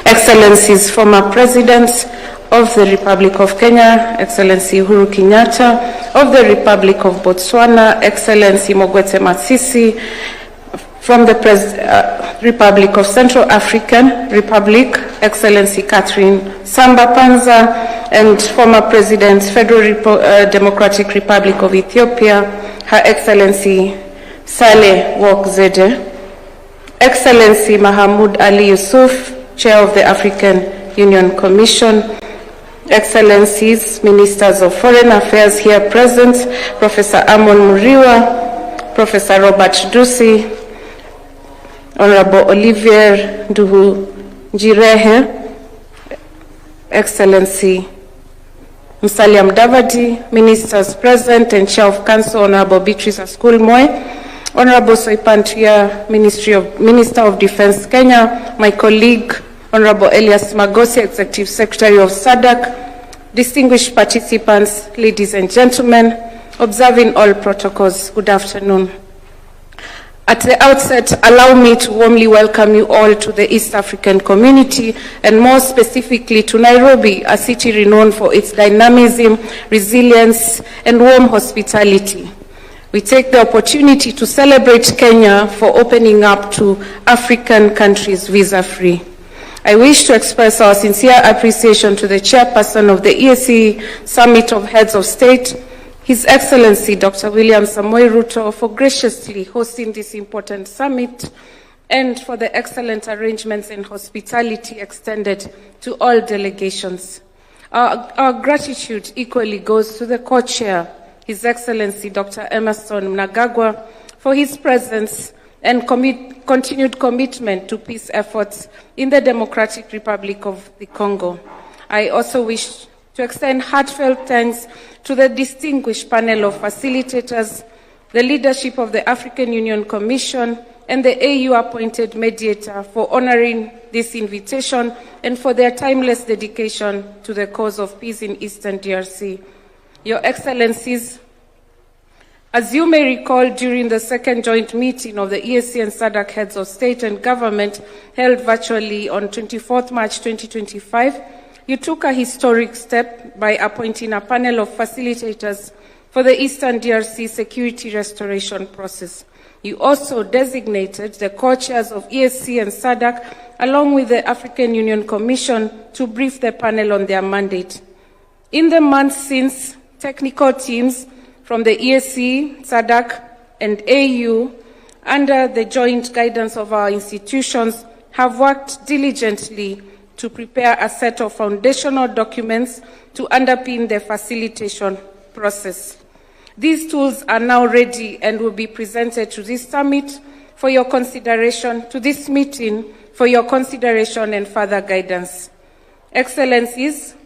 Excellencies, former President of the Republic of Kenya, Excellency Uhuru Kenyatta, of the Republic of Botswana, Excellency Mogwete Masisi, from the Republic of Central African Republic, Excellency Catherine Samba Panza, and former President, Federal Democratic Republic of Ethiopia, Her Excellency Saleh Work Zede, Excellency Mahamoud Ali Yusuf, Chair of the African Union Commission, Excellencies, Ministers of Foreign Affairs here present, Professor Amon Muriwa, Professor Robert Dusi, Honorable Olivier Nduhu Njirehe, Excellency Musalia Mudavadi, Ministers present and Chair of Council, Honorable Beatrice Askulmoy, Honorable Soipantuya, Minister of Defense Kenya, my colleague, Honorable Elias Magosi, Executive Secretary of SADC, distinguished participants, ladies and gentlemen, observing all protocols, good afternoon. At the outset, allow me to warmly welcome you all to the East African community, and more specifically to Nairobi, a city renowned for its dynamism, resilience, and warm hospitality. We take the opportunity to celebrate Kenya for opening up to African countries visa-free. I wish to express our sincere appreciation to the chairperson of the EAC Summit of Heads of State, His Excellency Dr. William Samoei Ruto, for graciously hosting this important summit and for the excellent arrangements and hospitality extended to all delegations. Our gratitude equally goes to the co-chair, His Excellency Dr. Emerson Mnangagwa, for his presence and continued commitment to peace efforts in the Democratic Republic of the Congo. I also wish to extend heartfelt thanks to the distinguished panel of facilitators, the leadership of the African Union Commission, and the AU-appointed mediator for honoring this invitation and for their timeless dedication to the cause of peace in Eastern DRC. Your Excellencies, as you may recall, during the second joint meeting of the EAC and SADC heads of state and government held virtually on 24th March 2025, you took a historic step by appointing a panel of facilitators for the Eastern DRC security restoration process. You also designated the co-chairs of EAC and SADC, along with the African Union Commission, to brief the panel on their mandate. In the months since, technical teams from the EAC, SADC, and AU, under the joint guidance of our institutions, have worked diligently to prepare a set of foundational documents to underpin the facilitation process. These tools are now ready and will be presented to this summit for your consideration, to this meeting for your consideration and further guidance. Excellencies,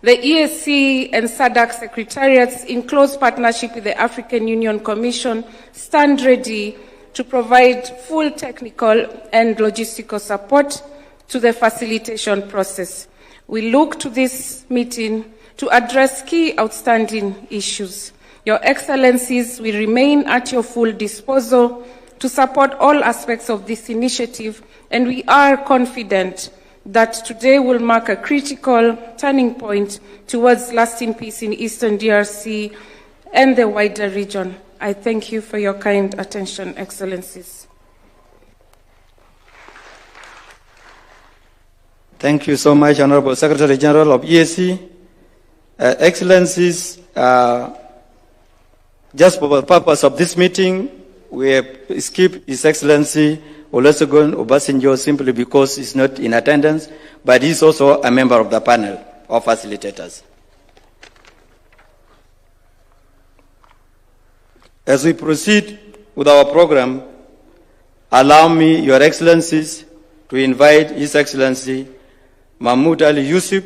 the EAC and SADC secretariats, in close partnership with the African Union Commission, stand ready to provide full technical and logistical support to the facilitation process. We look to this meeting to address key outstanding issues. Your Excellencies, we remain at your full disposal to support all aspects of this initiative, and we are confident that today will mark a critical turning point towards lasting peace in Eastern DRC and the wider region. I thank you for your kind attention, Excellencies. Thank you so much, Honorable Secretary General of EAC. Excellencies, just for the purpose of this meeting, we have skipped His Excellency Olusegun Obasanjo simply because he's not in attendance, but he's also a member of the panel of facilitators. As we proceed with our program, allow me, Your Excellencies, to invite His Excellency Mahmoud Ali Yusuf,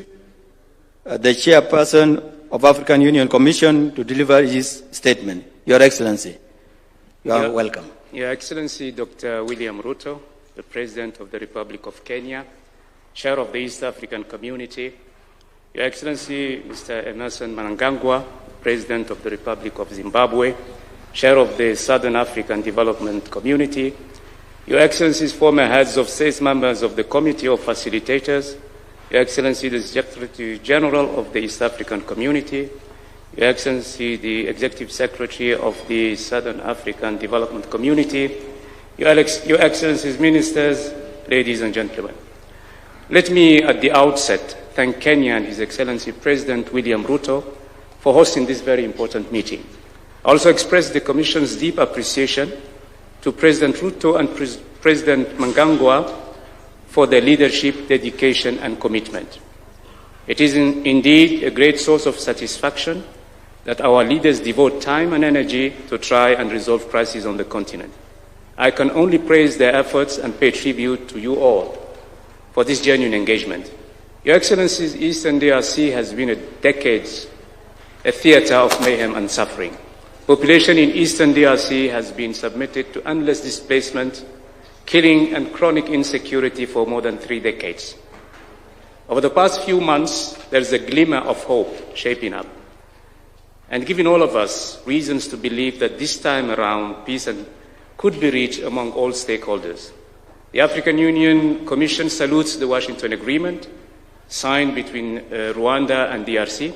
the chairperson of African Union Commission, to deliver his statement. Your Excellency, you are welcome. Your Excellency Dr. William Ruto, the President of the Republic of Kenya, Chair of the East African Community, Your Excellency Mr. Emerson Mnangagwa, President of the Republic of Zimbabwe, Chair of the Southern African Development Community, Your Excellencies, former heads of state, members of the Committee of Facilitators, Your Excellency, the Secretary General of the East African Community, Your Excellency, the Executive Secretary of the Southern African Development Community, Your Excellencies, Ministers, ladies and gentlemen. Let me, at the outset, thank Kenya and His Excellency President William Ruto for hosting this very important meeting. I also express the Commission's deep appreciation to President Ruto and President Mnangagwa for their leadership, dedication, and commitment. It is indeed a great source of satisfaction that our leaders devote time and energy to try and resolve crises on the continent. I can only praise their efforts and pay tribute to you all for this genuine engagement. Your Excellencies, Eastern DRC has been a decades a theater of mayhem and suffering. Population in Eastern DRC has been submitted to endless displacement, killing, and chronic insecurity for more than 3 decades. Over the past few months, there is a glimmer of hope shaping up, and giving all of us reasons to believe that this time around, peace could be reached among all stakeholders. The African Union Commission salutes the Washington Agreement signed between Rwanda and DRC,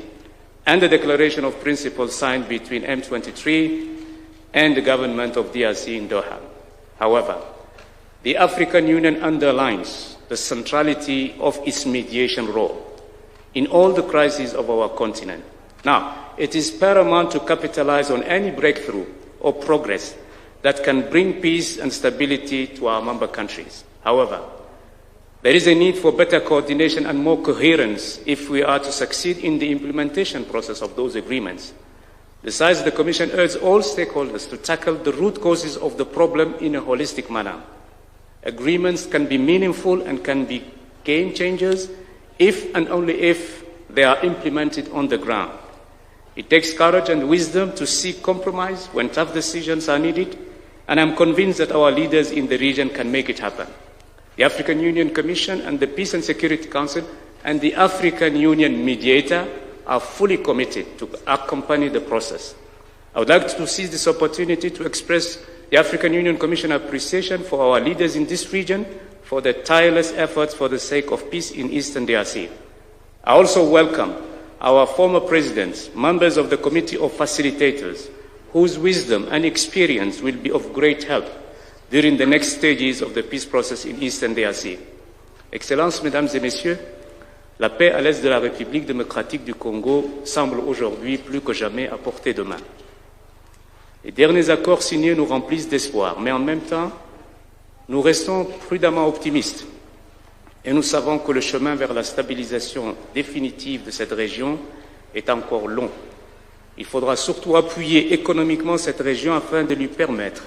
and the Declaration of Principles signed between M23 and the government of DRC in Doha. However, the African Union underlines the centrality of its mediation role in all the crises of our continent. Now, it is paramount to capitalize on any breakthrough or progress that can bring peace and stability to our member countries. However, there is a need for better coordination and more coherence if we are to succeed in the implementation process of those agreements. Besides, the Commission urges all stakeholders to tackle the root causes of the problem in a holistic manner. Agreements can be meaningful and can be game changers if and only if they are implemented on the ground. It takes courage and wisdom to seek compromise when tough decisions are needed, and I'm convinced that our leaders in the region can make it happen. The African Union Commission and the Peace and Security Council and the African Union mediator are fully committed to accompany the process. I would like to seize this opportunity to express the African Union Commission appreciation for our leaders in this region for their tireless efforts for the sake of peace in Eastern DRC. I also welcome our former presidents, members of the Committee of Facilitators, whose wisdom and experience will be of great help during the next stages of the peace process in Eastern DRC. Excellences, Mesdames et Messieurs, la paix à l'est de la République démocratique du Congo semble aujourd'hui plus que jamais à portée de main. Les derniers accords signés nous remplissent d'espoir, mais en même temps, nous restons prudemment optimistes. Et nous savons que le chemin vers la stabilisation définitive de cette région est encore long. Il faudra surtout appuyer économiquement cette région afin de lui permettre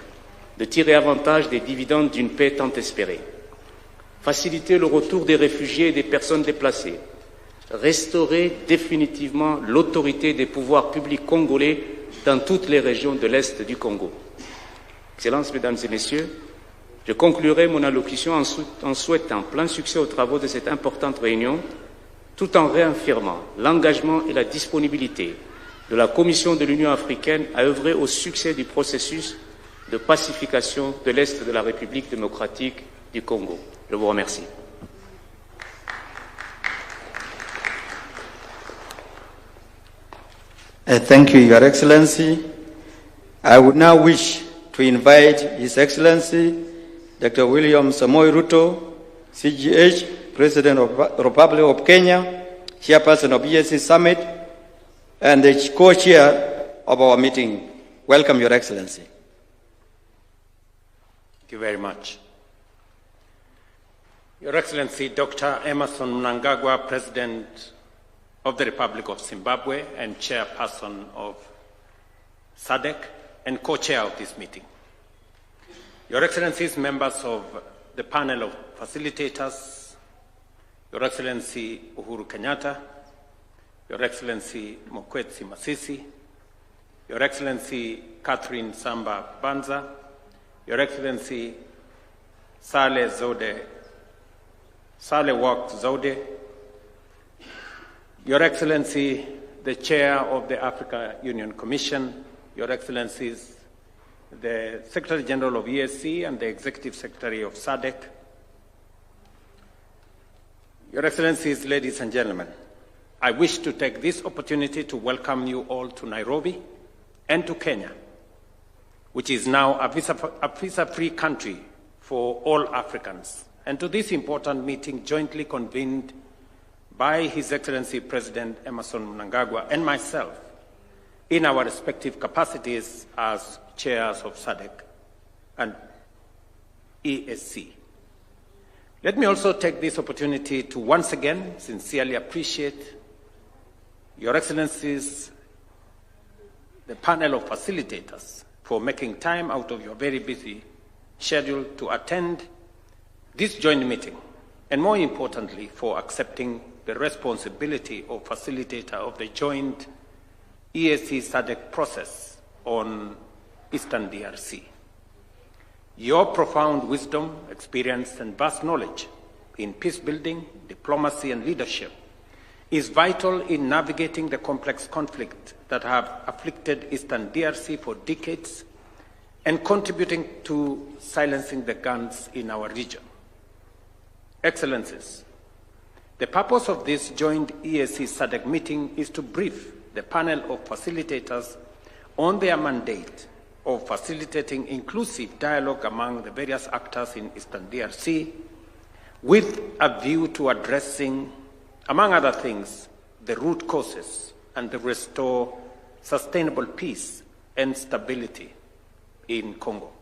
de tirer avantage des dividendes d'une paix tant espérée. Faciliter le retour des réfugiés et des personnes déplacées. Restaurer définitivement l'autorité des pouvoirs publics congolais dans toutes les régions de l'Est du Congo. Excellences, Mesdames et Messieurs, je conclurai mon allocution en souhaitant plein succès aux travaux de cette importante réunion, tout en réaffirmant l'engagement et la disponibilité de la Commission de l'Union africaine à œuvrer au succès du processus de pacification de l'Est de la République démocratique du Congo. Je vous remercie. Thank you, Your Excellency. I would now wish to invite His Excellency Dr. William Samoei Ruto, CGH, President of the Republic of Kenya, Chairperson of EAC Summit, and the co-chair of our meeting. Welcome, Your Excellency. Thank you very much. Your Excellency, Dr. Emmerson Mnangagwa, President of the Republic of Zimbabwe and Chairperson of SADC and co-chair of this meeting. Your Excellencies, members of the panel of facilitators, Your Excellency Uhuru Kenyatta, Your Excellency Mokwetsi Masisi, Your Excellency Catherine Samba Banza, Your Excellency Saleh Wak Zode, Your Excellency, the Chair of the Africa Union Commission, Your Excellencies, the Secretary General of EAC and the Executive Secretary of SADC, Your Excellencies, ladies and gentlemen, I wish to take this opportunity to welcome you all to Nairobi and to Kenya, which is now a visa-free country for all Africans, and to this important meeting jointly convened by His Excellency President Emmerson Mnangagwa and myself in our respective capacities as chairs of SADC and EAC. Let me also take this opportunity to once again sincerely appreciate Your Excellencies, the panel of facilitators, for making time out of your very busy schedule to attend this joint meeting, and more importantly, for accepting the responsibility of facilitator of the joint EAC-SADC process on Eastern DRC. Your profound wisdom, experience, and vast knowledge in peace building, diplomacy, and leadership is vital in navigating the complex conflict that have afflicted Eastern DRC for decades and contributing to silencing the guns in our region. Excellencies, the purpose of this joint EAC-SADC meeting is to brief the panel of facilitators on their mandate of facilitating inclusive dialogue among the various actors in Eastern DRC with a view to addressing, among other things, the root causes and to restore sustainable peace and stability in Congo.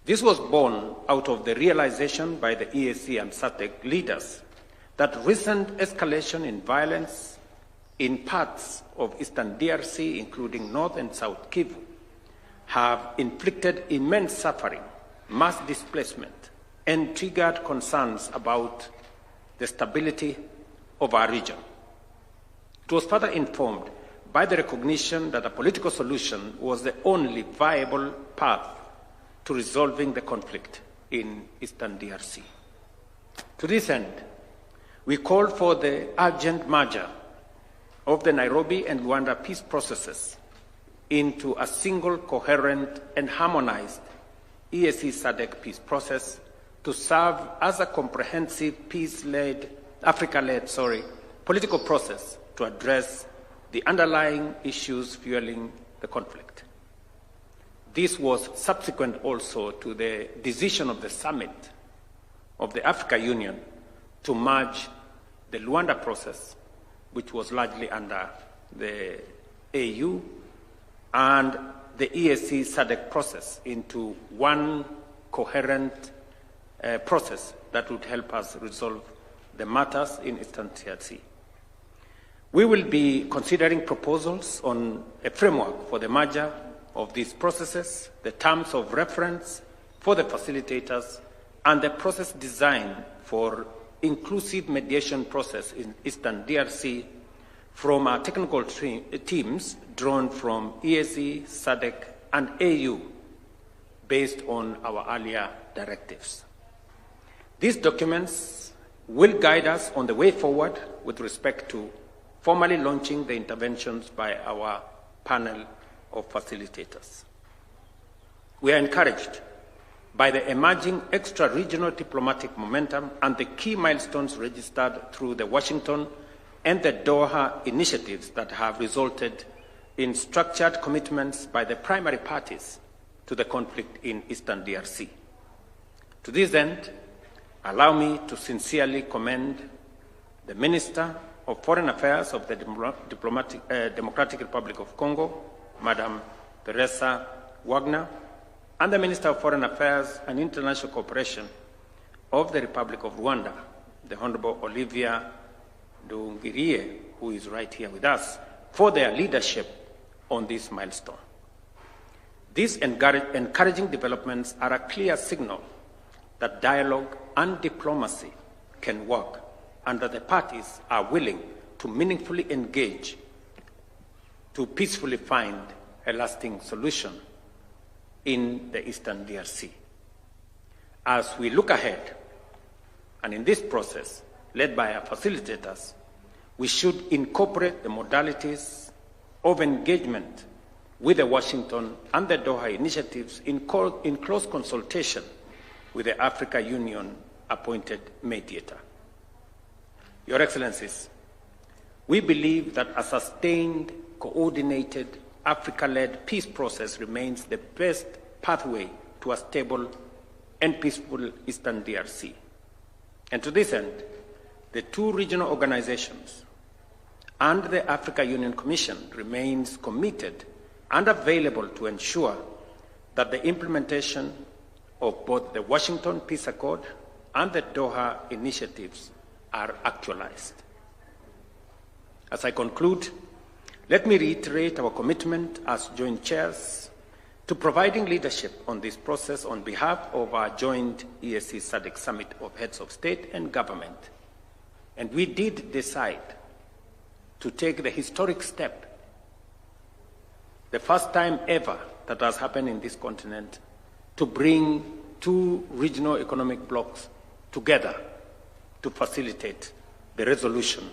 This was born out of the realization by the EAC and SADC leaders that recent escalation in violence in parts of Eastern DRC, including North and South Kivu, have inflicted immense suffering, mass displacement, and triggered concerns about the stability of our region. It was further informed by the recognition that a political solution was the only viable path to resolving the conflict in Eastern DRC. To this end, we called for the urgent merger of the Nairobi and Luanda peace processes into a single, coherent, and harmonized EAC-SADC peace process to serve as a comprehensive Africa-led political process to address the underlying issues fueling the conflict. This was subsequent also to the decision of the summit of the Africa Union to merge the Luanda process, which was largely under the AU, and the EAC-SADC process into one coherent process that would help us resolve the matters in Eastern DRC. We will be considering proposals on a framework for the merger of these processes, the terms of reference for the facilitators, and the process design for inclusive mediation process in Eastern DRC from our technical teams drawn from EAC, SADC, and AU based on our earlier directives. These documents will guide us on the way forward with respect to formally launching the interventions by our panel of facilitators. We are encouraged by the emerging extra-regional diplomatic momentum and the key milestones registered through the Washington and the Doha initiatives that have resulted in structured commitments by the primary parties to the conflict in Eastern DRC. To this end, allow me to sincerely commend the Minister of Foreign Affairs of the Democratic Republic of Congo, Madam Teresa Wagner, and the Minister of Foreign Affairs and International Cooperation of the Republic of Rwanda, the Honorable Olivia Nduhungirehe, who is right here with us, for their leadership on this milestone. These encouraging developments are a clear signal that dialogue and diplomacy can work and that the parties are willing to meaningfully engage to peacefully find a lasting solution in the Eastern DRC. As we look ahead, and in this process, led by our facilitators, we should incorporate the modalities of engagement with the Washington and the Doha initiatives in close consultation with the Africa Union appointed mediator. Your Excellencies, we believe that a sustained, coordinated, Africa-led peace process remains the best pathway to a stable and peaceful Eastern DRC. And to this end, the two regional organizations and the Africa Union Commission remains committed and available to ensure that the implementation of both the Washington Peace Accord and the Doha initiatives are actualized. As I conclude, let me reiterate our commitment as joint chairs to providing leadership on this process on behalf of our joint EAC SADC Summit of Heads of State and Government. And we did decide to take the historic step, the first time ever that has happened in this continent, to bring two regional economic blocs together to facilitate the resolution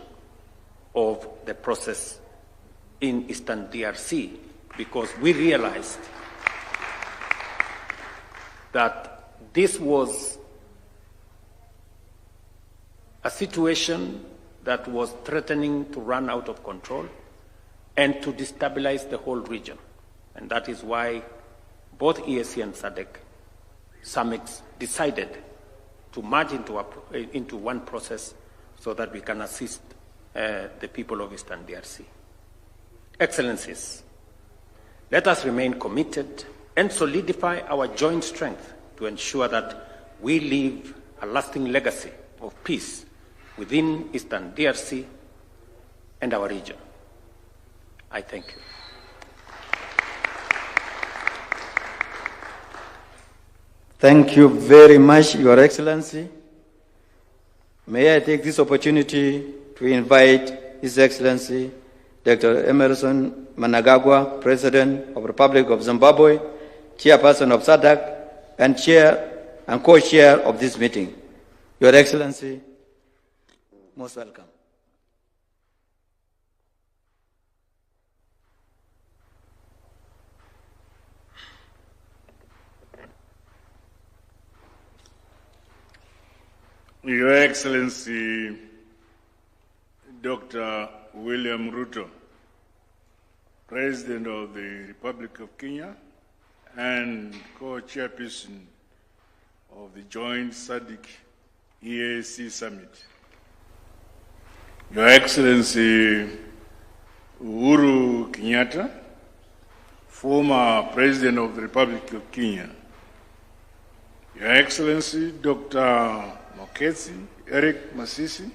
of the process in Eastern DRC, because we realized that this was a situation that was threatening to run out of control and to destabilize the whole region. And that is why both EAC and SADC summits decided to merge into one process so that we can assist the people of Eastern DRC. Excellencies, let us remain committed and solidify our joint strength to ensure that we leave a lasting legacy of peace within Eastern DRC and our region. I thank you. Thank you very much, Your Excellency. May I take this opportunity to invite His Excellency Dr. Emerson Mnangagwa, President of the Republic of Zimbabwe, Chairperson of SADC, and Chair and Co-Chair of this meeting. Your Excellency, most welcome. Your Excellency, Dr. William Ruto, President of the Republic of Kenya and co-chairperson of the joint SADC EAC Summit. Your Excellency, Uhuru Kenyatta, former President of the Republic of Kenya. Your Excellency, Dr. Moketsi Eric Masisi,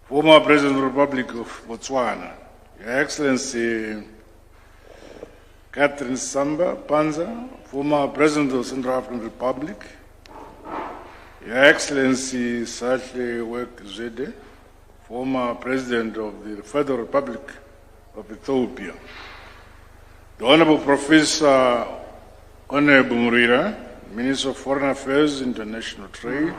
former President of the Republic of Botswana. Your Excellency, Catherine Samba Panza, former President of the Central African Republic. Your Excellency, Sahle-Work Zwede, former President of the Federal Republic of Ethiopia. The Honorable Professor Honorable Murira, Minister of Foreign Affairs, International Trade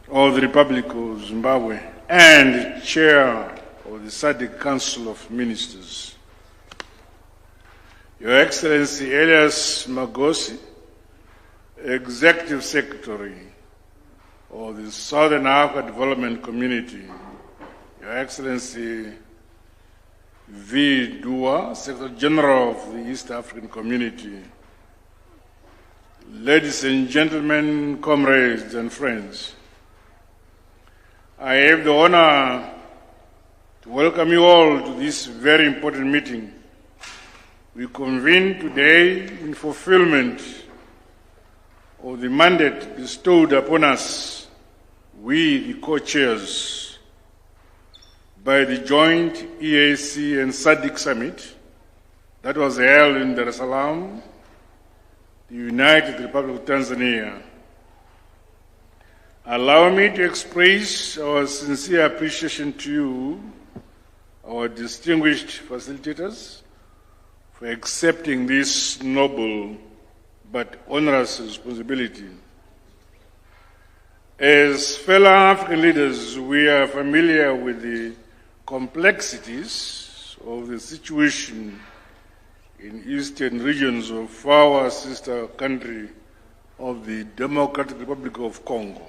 of the Republic of Zimbabwe, and Chair of the SADC Council of Ministers. Your Excellency Elias Magosi, Executive Secretary of the Southern Africa Development Community. Your Excellency V. Dua, Secretary General of the East African Community. Ladies and gentlemen, comrades and friends, I have the honor to welcome you all to this very important meeting. We convene today in fulfillment of the mandate bestowed upon us, we the co-chairs, by the joint EAC and SADC Summit that was held in Dar es Salaam, the United Republic of Tanzania. Allow me to express our sincere appreciation to you, our distinguished facilitators, for accepting this noble but onerous responsibility. As fellow African leaders, we are familiar with the complexities of the situation in eastern regions of our sister country of the Democratic Republic of Congo.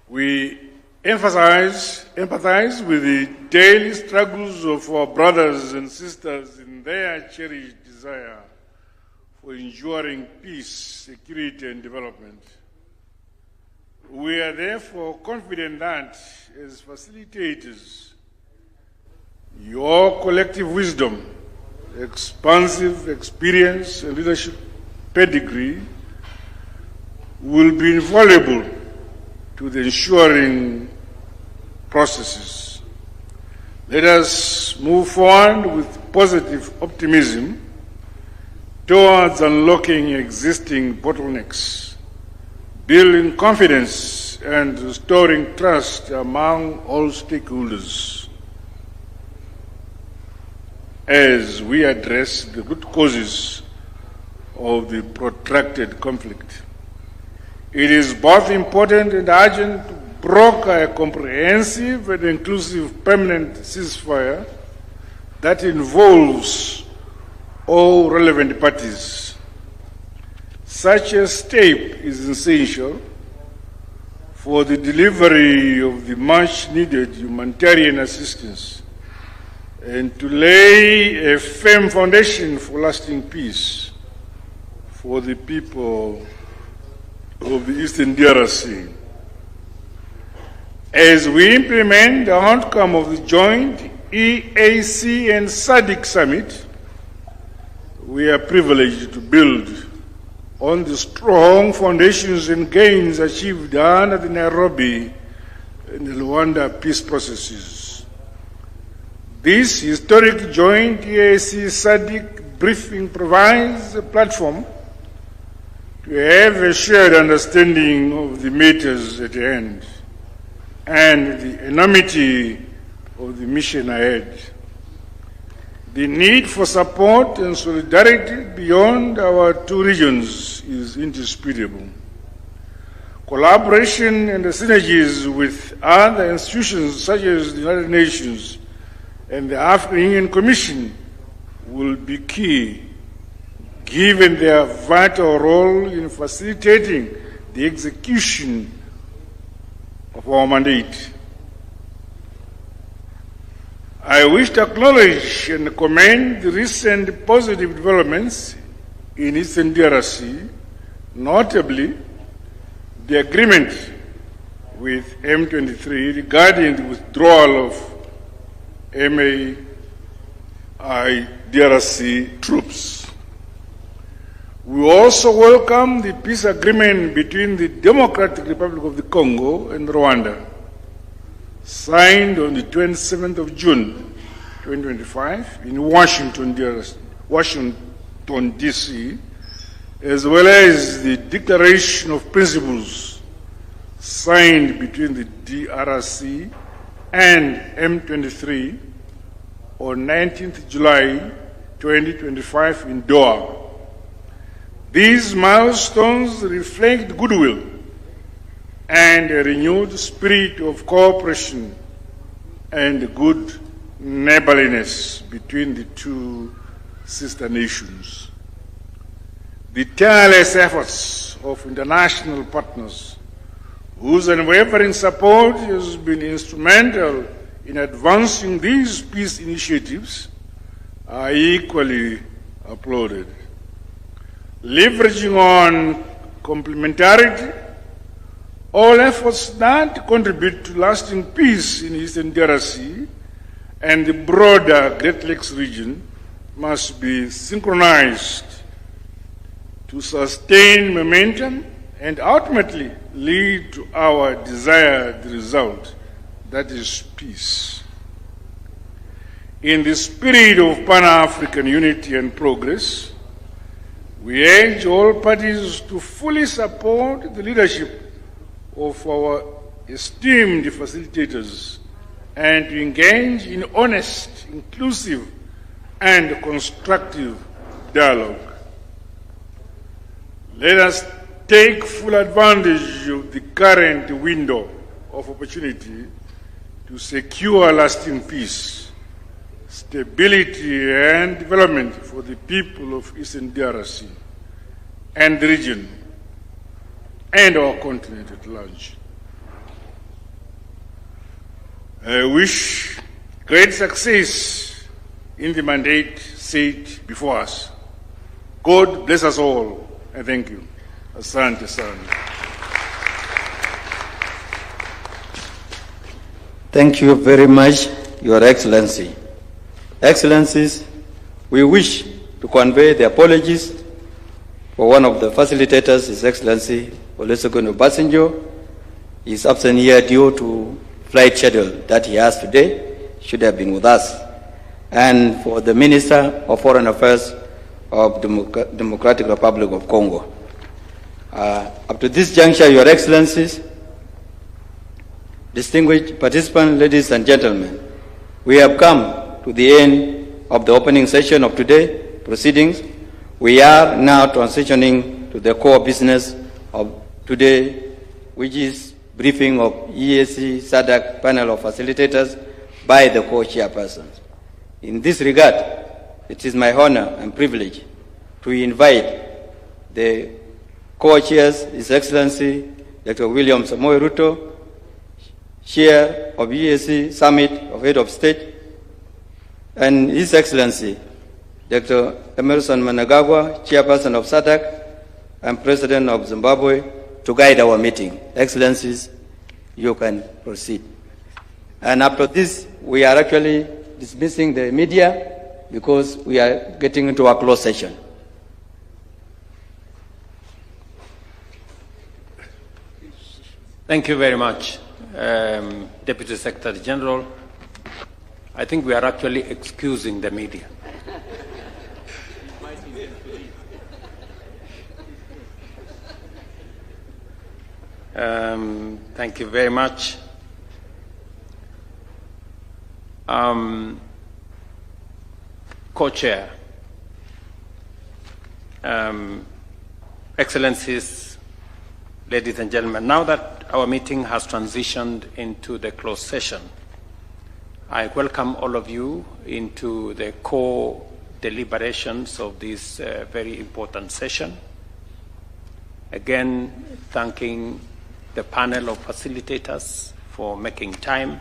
We empathize with the daily struggles of our brothers and sisters in their cherished desire for enduring peace, security, and development. We are therefore confident that, as facilitators, your collective wisdom, expansive experience, and leadership pedigree will be invaluable to the ensuring processes. Let us move forward with positive optimism towards unlocking existing bottlenecks, building confidence, and restoring trust among all stakeholders as we address the root causes of the protracted conflict. It is both important and urgent to broker a comprehensive and inclusive permanent ceasefire that involves all relevant parties. Such a step is essential for the delivery of the much-needed humanitarian assistance and to lay a firm foundation for lasting peace for the people of the Eastern DRC. As we implement the outcome of the joint EAC and SADC summit, we are privileged to build on the strong foundations and gains achieved under the Nairobi and the Rwanda peace processes. This historic joint EAC SADC briefing provides a platform to have a shared understanding of the matters at hand and the enormity of the mission ahead. The need for support and solidarity beyond our two regions is indisputable. Collaboration and the synergies with other institutions such as the United Nations and the African Union Commission will be key, given their vital role in facilitating the execution of our mandate. I wish to acknowledge and commend the recent positive developments in Eastern DRC, notably the agreement with M23 regarding the withdrawal of DRC troops. We also welcome the peace agreement between the Democratic Republic of the Congo and Rwanda, signed on the 27th of June 2025 in Washington, D.C., as well as the Declaration of Principles signed between the DRC and M23 on 19th July 2025 in Doha. These milestones reflect goodwill and a renewed spirit of cooperation and good neighborliness between the two sister nations. The tireless efforts of international partners, whose unwavering support has been instrumental in advancing these peace initiatives, are equally applauded. Leveraging on complementarity, all efforts that contribute to lasting peace in Eastern DRC and the broader Great Lakes region must be synchronized to sustain momentum and ultimately lead to our desired result, that is peace. In the spirit of Pan-African unity and progress, we urge all parties to fully support the leadership of our esteemed facilitators and to engage in honest, inclusive, and constructive dialogue. Let us take full advantage of the current window of opportunity to to secure lasting peace, stability and development for the people of Eastern DRC and the region and our continent at large. I wish great success in the mandate set before us. God bless us all, and thank you. Asante sana. Thank you very much, Your Excellency. Excellencies, we wish to convey the apologies for one of the facilitators, His Excellency Olusegun Obasanjo. He is absent here due to flight schedule that he has today, should have been with us. And for the Minister of Foreign Affairs of Democratic Republic of Congo. Up to this juncture, Your Excellencies, distinguished participants, ladies and gentlemen, we have come to the end of the opening session of today's proceedings. We are now transitioning to the core business of today, which is briefing of EAC SADC panel of facilitators by the co-chairpersons. In this regard, it is my honor and privilege to invite the co-chairs, His Excellency Dr. William Samoei Ruto, Chair of EAC Summit of Head of State, and His Excellency Dr. Emerson Mnangagwa, Chairperson of SADC and President of Zimbabwe, to guide our meeting. Excellencies, you can proceed. And after this, we are actually dismissing the media because we are getting into a closed session. Thank you very much, Deputy Secretary General. I think we are actually excusing the media. Thank you very much. Co-chair, Excellencies, ladies and gentlemen, now that our meeting has transitioned into the closed session, I welcome all of you into the core deliberations of this very important session. Again, thanking the panel of facilitators for making time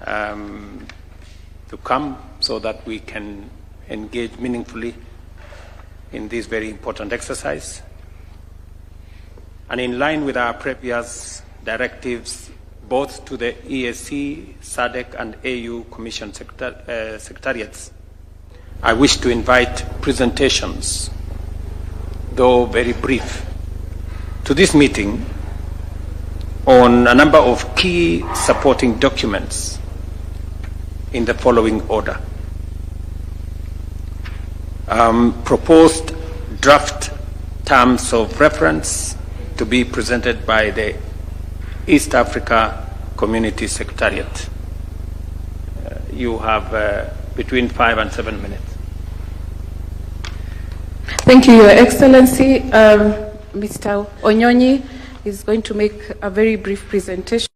to come so that we can engage meaningfully in this very important exercise. And in line with our previous directives, both to the EAC, SADC, and AU Commission Secretariats, I wish to invite presentations, though very brief, to this meeting on a number of key supporting documents in the following order. Proposed draft terms of reference to be presented by the East Africa Community Secretariat. You have between 5 and 7 minutes. Thank you, Your Excellency. Mr. Onyonyi is going to make a very brief presentation.